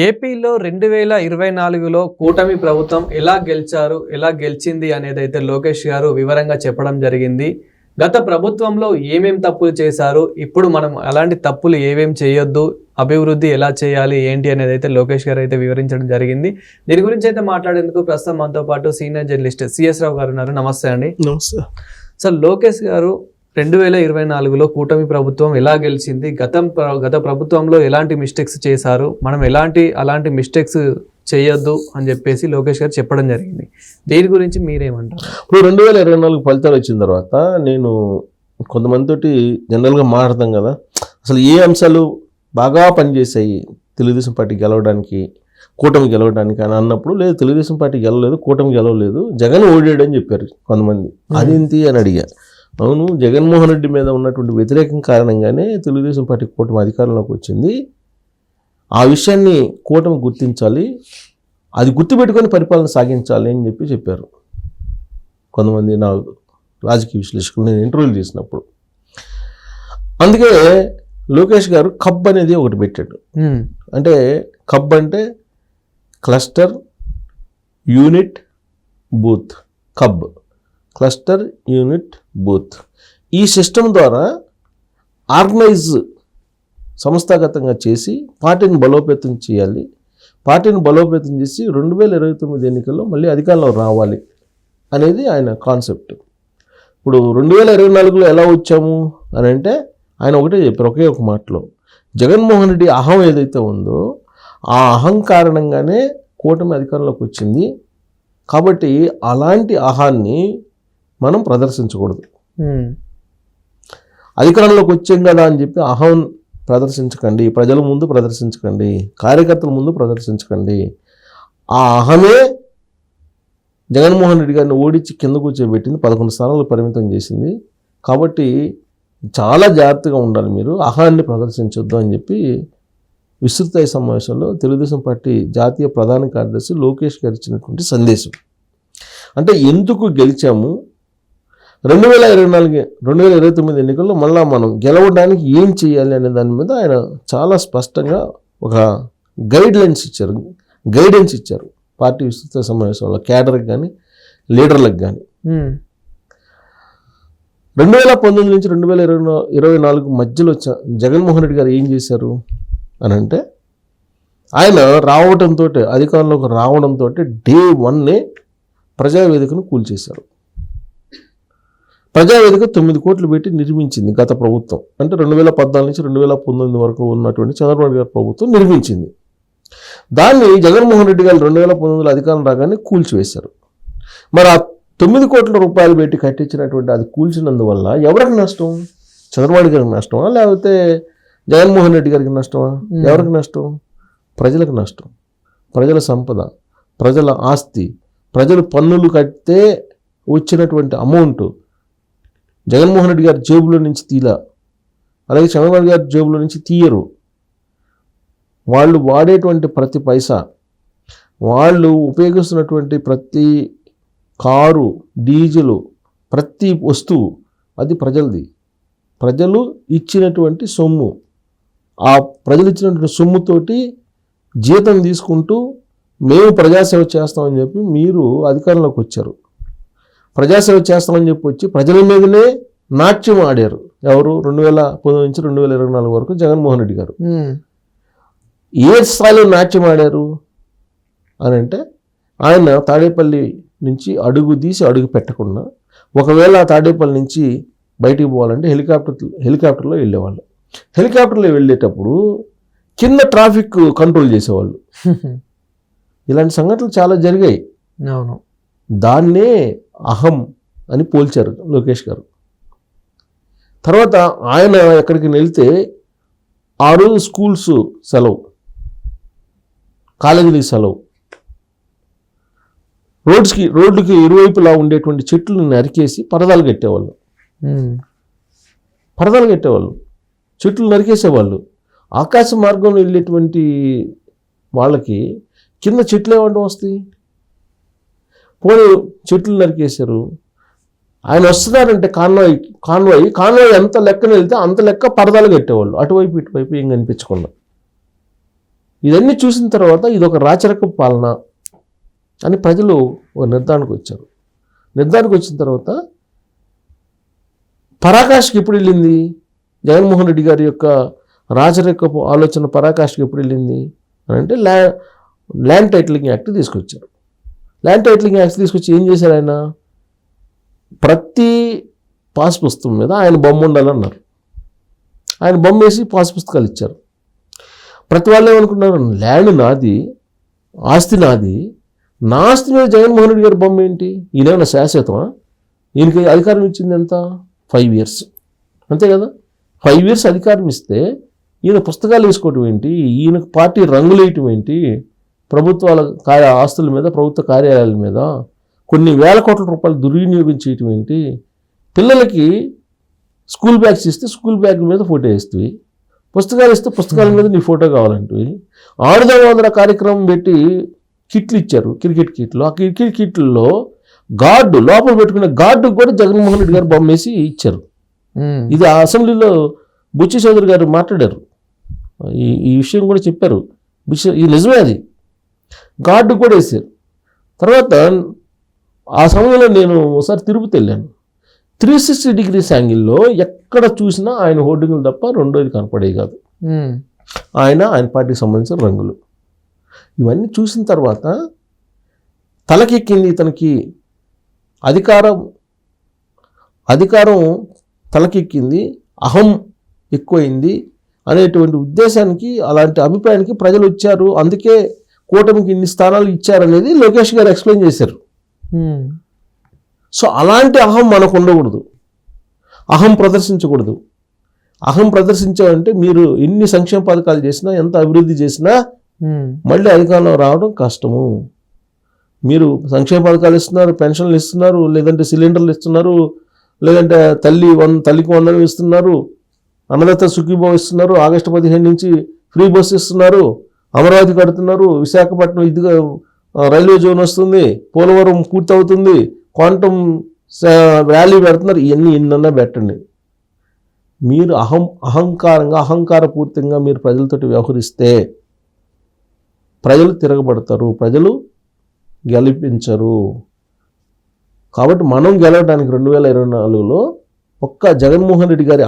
ఏపీలో 2024లో కూటమి ప్రభుత్వం ఎలా గెలిచారు, ఎలా గెలిచింది అనేదైతే లోకేష్ గారు వివరంగా చెప్పడం జరిగింది. గత ప్రభుత్వంలో ఏమేం తప్పులు చేశారు, ఇప్పుడు మనం అలాంటి తప్పులు ఏమేం చేయొద్దు, అభివృద్ధి ఎలా చేయాలి ఏంటి అనేది అయితే లోకేష్ గారు అయితే వివరించడం జరిగింది. దీని గురించి అయితే మాట్లాడేందుకు ప్రస్తుతం మనతో పాటు సీనియర్ జర్నలిస్ట్ సిఎస్ రావు గారు ఉన్నారు. నమస్తే అండి. నమస్తే సార్, లోకేష్ గారు 2024లో కూటమి ప్రభుత్వం ఎలా గెలిచింది, గత ప్రభుత్వంలో ఎలాంటి మిస్టేక్స్ చేశారు, మనం అలాంటి మిస్టేక్స్ చేయొద్దు అని చెప్పేసి లోకేష్ గారు చెప్పడం జరిగింది. దీని గురించి మీరేమంటారు? ఇప్పుడు 2024 ఫలితాలు వచ్చిన తర్వాత నేను కొంతమందితోటి జనరల్గా మాట్లాడతాం కదా, అసలు ఏ అంశాలు బాగా పనిచేసాయి తెలుగుదేశం పార్టీ గెలవడానికి, కూటమి గెలవడానికి అని అన్నప్పుడు, లేదు తెలుగుదేశం పార్టీ గెలవలేదు, కూటమి గెలవలేదు, జగన్ ఓడాడని చెప్పారు కొంతమంది. అదేంటి అని అడిగా. అవును, జగన్మోహన్ రెడ్డి మీద ఉన్నటువంటి వ్యతిరేకం కారణంగానే తెలుగుదేశం పార్టీ కూటమి అధికారంలోకి వచ్చింది. ఆ విషయాన్ని కూటమి గుర్తించాలి, అది గుర్తుపెట్టుకొని పరిపాలన సాగించాలి అని చెప్పారు కొంతమంది నా రాజకీయ విశ్లేషకులు నేను ఇంటర్వ్యూలు చేసినప్పుడు. అందుకే లోకేష్ గారు కబ్ అనేది ఒకటి పెట్టాడు. అంటే కబ్ అంటే cluster unit booth. Cub cluster unit booth. ఈ సిస్టమ్ ద్వారా ఆర్గనైజ్ సంస్థాగతంగా చేసి పార్టీని బలోపేతం చేయాలి. పార్టీని బలోపేతం చేసి 2029 ఎన్నికల్లో మళ్ళీ అధికారంలో రావాలి అనేది ఆయన కాన్సెప్ట్. ఇప్పుడు 2024లో ఎలా వచ్చాము అని అంటే ఆయన ఒకటే చెప్పారు, ఒకే ఒక మాటలో, జగన్మోహన్ రెడ్డి అహం ఏదైతే ఉందో ఆ అహం కారణంగానే కూటమి అధికారంలోకి వచ్చింది. కాబట్టి అలాంటి అహాన్ని మనం ప్రదర్శించకూడదు. అధికారంలోకి వచ్చాం కదా అని చెప్పి అహం ప్రదర్శించకండి, ప్రజల ముందు ప్రదర్శించకండి, కార్యకర్తల ముందు ప్రదర్శించకండి. ఆ అహమే జగన్మోహన్ రెడ్డి గారిని ఓడించి కింద కూర్చోబెట్టింది, 11 స్థానాలు పరిమితం చేసింది. కాబట్టి చాలా జాగ్రత్తగా ఉండాలి, మీరు అహాన్ని ప్రదర్శించొద్దు అని చెప్పి విస్తృత సమావేశంలో తెలుగుదేశం పార్టీ జాతీయ ప్రధాన కార్యదర్శి లోకేష్ గారు ఇచ్చినటువంటి సందేశం. అంటే ఎందుకు గెలిచాము, 2029 ఎన్నికల్లో మళ్ళా మనం గెలవడానికి ఏం చేయాలి అనే దాని మీద ఆయన చాలా స్పష్టంగా ఒక గైడెన్స్ ఇచ్చారు పార్టీ విస్తృత సమావేశంలో, క్యాడర్కి కానీ లీడర్లకు కానీ. 2019 నుంచి 2024 మధ్యలో జగన్మోహన్ రెడ్డి గారు ఏం చేశారు అని అంటే, ఆయన అధికారంలోకి రావడంతో డే 1 ప్రజావేదికను కూల్చేశారు. ప్రజావేదిక 9 కోట్లు పెట్టి నిర్మించింది గత ప్రభుత్వం. అంటే 2014 నుంచి 2019 వరకు ఉన్నటువంటి చంద్రబాబు గారి ప్రభుత్వం నిర్మించింది. దాన్ని జగన్మోహన్ రెడ్డి గారు 2019లో అధికారం రాగానే కూల్చివేశారు. మరి ఆ 9 కోట్ల రూపాయలు పెట్టి కట్టించినటువంటి అది కూల్చినందువల్ల ఎవరికి నష్టం? చంద్రబాబు గారికి నష్టమా, లేకపోతే జగన్మోహన్ రెడ్డి గారికి నష్టమా? ఎవరికి నష్టం? ప్రజలకు నష్టం. ప్రజల సంపద, ప్రజల ఆస్తి, ప్రజలు పన్నులు కడితే వచ్చినటువంటి అమౌంట్ జగన్మోహన్ రెడ్డి గారి జేబులో నుంచి అలాగే చంద్రబాబు గారి జేబులో నుంచి తీయరు. వాళ్ళు వాడేటువంటి ప్రతి పైసా, వాళ్ళు ఉపయోగిస్తున్నటువంటి ప్రతి కారు, డీజిలు, ప్రతి వస్తువు అది ప్రజలది. ప్రజలు ఇచ్చినటువంటి సొమ్ము, ఆ ప్రజలు ఇచ్చినటువంటి సొమ్ముతోటి జీతం తీసుకుంటూ మేము ప్రజాసేవ చేస్తామని చెప్పి మీరు అధికారంలోకి వచ్చారు. ప్రజాసేవ చేస్తామని చెప్పి వచ్చి ప్రజల మీదనే నాట్యం ఆడారు. ఎవరు? 2019 నుంచి 2024 వరకు జగన్మోహన్ రెడ్డి గారు. ఏ స్థాయిలో నాట్యం ఆడారు అని అంటే, ఆయన తాడేపల్లి నుంచి అడుగు పెట్టకుండా, ఒకవేళ తాడేపల్లి నుంచి బయటికి పోవాలంటే హెలికాప్టర్లో వెళ్ళేవాళ్ళు. హెలికాప్టర్లో వెళ్ళేటప్పుడు కింద ట్రాఫిక్ కంట్రోల్ చేసేవాళ్ళు. ఇలాంటి సంఘటనలు చాలా జరిగాయి. అవును, దాన్నే అహం అని పోల్చారు లోకేష్ గారు. తర్వాత ఆయన ఎక్కడికి వెళ్తే ఆ రోజు స్కూల్స్ సెలవు, కాలేజీలకి సెలవు, రోడ్లకి ఇరువైపులా ఉండేటువంటి చెట్లు నరికేసి పరదాలు కట్టేవాళ్ళు. చెట్లు నరికేసేవాళ్ళు. ఆకాశ మార్గంలో వెళ్ళేటువంటి వాళ్ళకి కింద చెట్లు ఏమంటే వస్తాయి? పోనీ చెట్లు నరికేశారు. ఆయన వస్తున్నారంటే కాన్వాయ్ ఎంత లెక్కన వెళ్తే అంత లెక్క పరదాలు కట్టేవాళ్ళు, అటువైపు ఇటువైపు ఏం కనిపించకుండా. ఇవన్నీ చూసిన తర్వాత ఇది ఒక రాచరిక పాలన అని ప్రజలు ఒక నిర్ధారణకు వచ్చారు. నిర్ధారణకు వచ్చిన తర్వాత పరాకాష్కి ఎప్పుడు వెళ్ళింది? జగన్మోహన్ రెడ్డి గారి యొక్క రాచరికపు ఆలోచన పరాకాష్కి ఎప్పుడు వెళ్ళింది అని అంటే ల్యాండ్ టైటిలింగ్ యాక్ట్ తీసుకొచ్చారు. ల్యాండ్ టైటిలింగ్ యాక్ట్ తీసుకొచ్చి ఏం చేశారు? ఆయన ప్రతి పాస్ పుస్తకం మీద ఆయన బొమ్మ ఉండాలన్నారు. ఆయన బొమ్మ వేసి పాస్ పుస్తకాలు ఇచ్చారు. ప్రతి వాళ్ళు ఏమనుకున్నారు? ల్యాండ్ నాది, ఆస్తి నాది, నా ఆస్తి మీద జగన్మోహన్ రెడ్డి గారి బొమ్మ ఏంటి? ఈయనేమైనా శాశ్వతమా? ఈయనకి అధికారం ఇచ్చింది ఎంత? 5 years, అంతే కదా. 5 years అధికారం ఇస్తే ఈయన పుస్తకాలు వేసుకోవటం ఏంటి? ఈయన పార్టీ రంగులు వేయటం ఏంటి? ప్రభుత్వాల ఆస్తుల మీద, ప్రభుత్వ కార్యాలయాల మీద కొన్ని వేల కోట్ల రూపాయలు దుర్వినియోగం చేయటం ఏంటి? పిల్లలకి స్కూల్ బ్యాగ్స్ ఇస్తే స్కూల్ బ్యాగ్ మీద ఫోటో వేస్తుంది, పుస్తకాలు ఇస్తే పుస్తకాల మీద నీ ఫోటో కావాలంటే. ఆడుదాం కార్యక్రమం పెట్టి కిట్లు ఇచ్చారు, క్రికెట్ కిట్లు. ఆ క్రికెట్ కిట్లలో గార్డు లోపల పెట్టుకునే గార్డు కూడా జగన్మోహన్ రెడ్డి గారు బొమ్మ వేసి ఇచ్చారు. ఇది ఆ అసెంబ్లీలో బుచ్చి చౌదరి గారు మాట్లాడారు, ఈ విషయం కూడా చెప్పారు. ఇది నిజమే, అది గార్డు కూడా వేసారు. తర్వాత ఆ సమయంలో నేను ఒకసారి తిరుపతి వెళ్ళాను. 360 degrees యాంగిల్లో ఎక్కడ చూసినా ఆయన హోర్డింగులు తప్ప రెండోది కనపడేవి కాదు. ఆయన పార్టీకి సంబంధించిన రంగులు. ఇవన్నీ చూసిన తర్వాత తలకెక్కింది ఇతనికి, అధికారం తలకెక్కింది, అహం ఎక్కువైంది అనేటువంటి ఉద్దేశానికి, అలాంటి అభిప్రాయానికి ప్రజలు వచ్చారు. అందుకే కూటమికి ఇన్ని స్థానాలు ఇచ్చారనేది లోకేష్ గారు ఎక్స్ప్లెయిన్ చేశారు. సో అలాంటి అహం మనకు ఉండకూడదు, అహం ప్రదర్శించకూడదు. అహం ప్రదర్శించాలంటే మీరు ఎన్ని సంక్షేమ పథకాలు చేసినా, ఎంత అభివృద్ధి చేసినా మళ్ళీ అధికారంలో రావడం కష్టము. మీరు సంక్షేమ పథకాలు ఇస్తున్నారు, పెన్షన్లు ఇస్తున్నారు, లేదంటే సిలిండర్లు ఇస్తున్నారు, లేదంటే తల్లికి వందనం ఇస్తున్నారు, అన్నదాత సుఖీభావ ఇస్తున్నారు, ఆగస్టు 15 నుంచి ఫ్రీ బస్సు ఇస్తున్నారు, అమరావతి కడుతున్నారు, విశాఖపట్నం ఇదిగా రైల్వే జోన్ వస్తుంది, పోలవరం పూర్తవుతుంది, క్వాంటమ్ ర్యాలీ పెడుతున్నారు. ఇవన్నీ ఎన్నన్నా పెట్టండి. మీరు అహంకారపూర్తిగా మీరు ప్రజలతోటి వ్యవహరిస్తే ప్రజలు తిరగబడతారు, ప్రజలు గెలిపించరు. కాబట్టి మనం గెలవడానికి 2024లో ఒక్క జగన్మోహన్ రెడ్డి గారి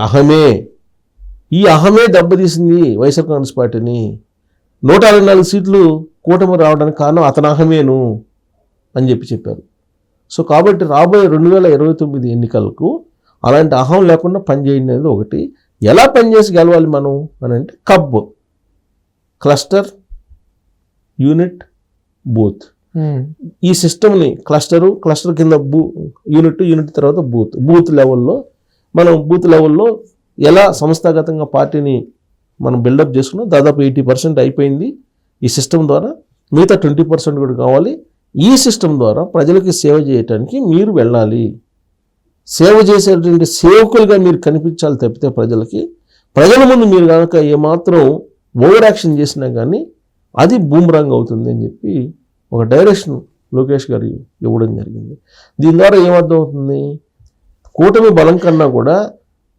ఈ అహమే దెబ్బతీసింది వైఎస్ఆర్ కాంగ్రెస్ పార్టీని. 164 సీట్లు కూటమి రావడానికి కారణం అతని అహమేను అని చెప్పారు. సో కాబట్టి రాబోయే 2029 ఎన్నికలకు అలాంటి అహం లేకుండా పనిచేయండి అనేది ఒకటి. ఎలా పనిచేసి గెలవాలి మనం అని అంటే క్లస్టర్, యూనిట్, బూత్. ఈ సిస్టమ్ని క్లస్టర్ కింద యూనిట్ తర్వాత బూత్ లెవెల్లో ఎలా సంస్థాగతంగా పార్టీని మనం బిల్డప్ చేసుకున్నాం. దాదాపు 80% అయిపోయింది ఈ సిస్టమ్ ద్వారా. మిగతా 20% కూడా కావాలి. ఈ సిస్టమ్ ద్వారా ప్రజలకి సేవ చేయటానికి మీరు వెళ్ళాలి. సేవ చేసేటువంటి సేవకులుగా మీరు కనిపించాలి తప్పితే ప్రజల ముందు మీరు కనుక ఏమాత్రం ఓవర్ యాక్షన్ చేసినా కానీ అది బూమరాంగ్ అవుతుంది అని చెప్పి ఒక డైరెక్షన్ లోకేష్ గారు ఇవ్వడం జరిగింది. దీని ద్వారా ఏమర్థం అవుతుంది? కూటమి బలం కన్నా కూడా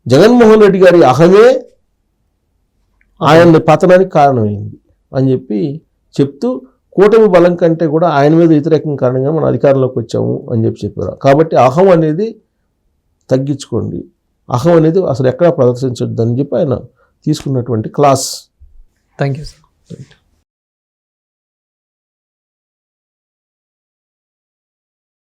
జగన్మోహన్ రెడ్డి గారి అహమే ఆయన పతనానికి కారణమైంది అని చెప్తూ కూటమి బలం కంటే కూడా ఆయన మీద వ్యతిరేకం కారణంగా మనం అధికారంలోకి వచ్చాము అని చెప్పారు. కాబట్టి అహం అనేది తగ్గించుకోండి, అహం అనేది అసలు ఎక్కడా ప్రదర్శించొద్దు అని చెప్పి ఆయన తీసుకున్నటువంటి క్లాస్. Thank you sir.